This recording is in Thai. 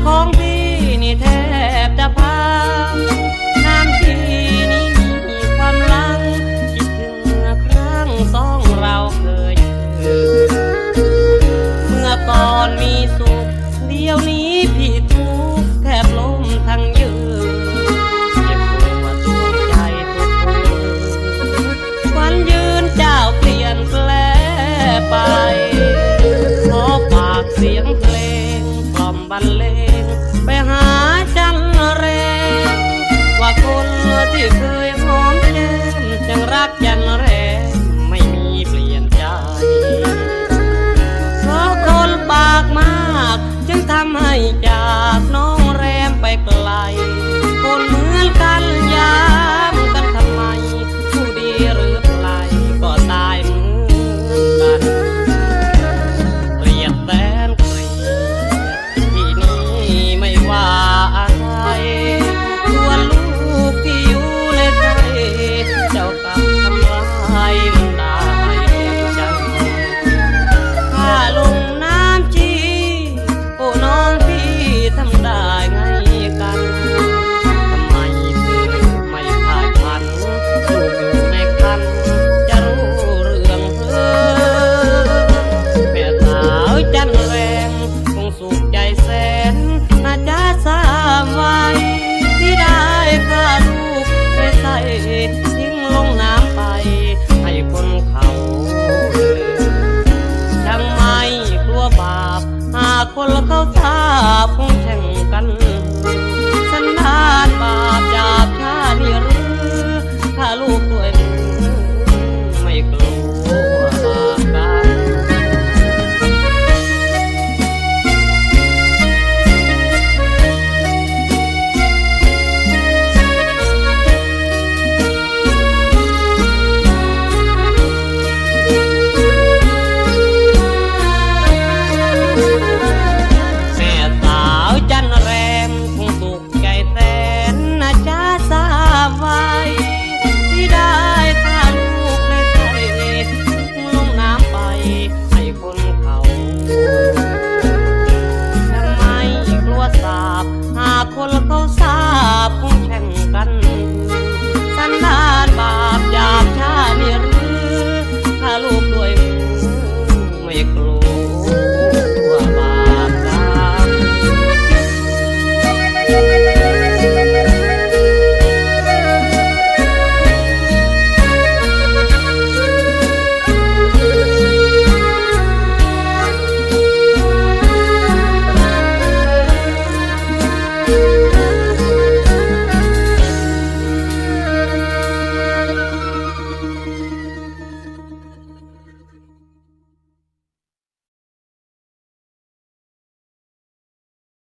ของพี่นี่แทบจะพังน้ำทีนี้มีความหลังคิดถึงครั้งสองเราเคยเจอเมื่อก่อนมีสุขเดี๋ยวนี้พี่ทุกข์แทบล้มทั้งยืนเจ็บปวดหัวใจทุกคืนวันยืนเจ้าเปลี่ยนแปลไปขอฝากเสียงเพลงกล่อมบรรเลงไปหาจันแรงว่าคนที่เคยหอมแก้มยังรักจันแรงไม่มีเปลี่ยนใจเพราะคนปากมากจึงทำให้ใจ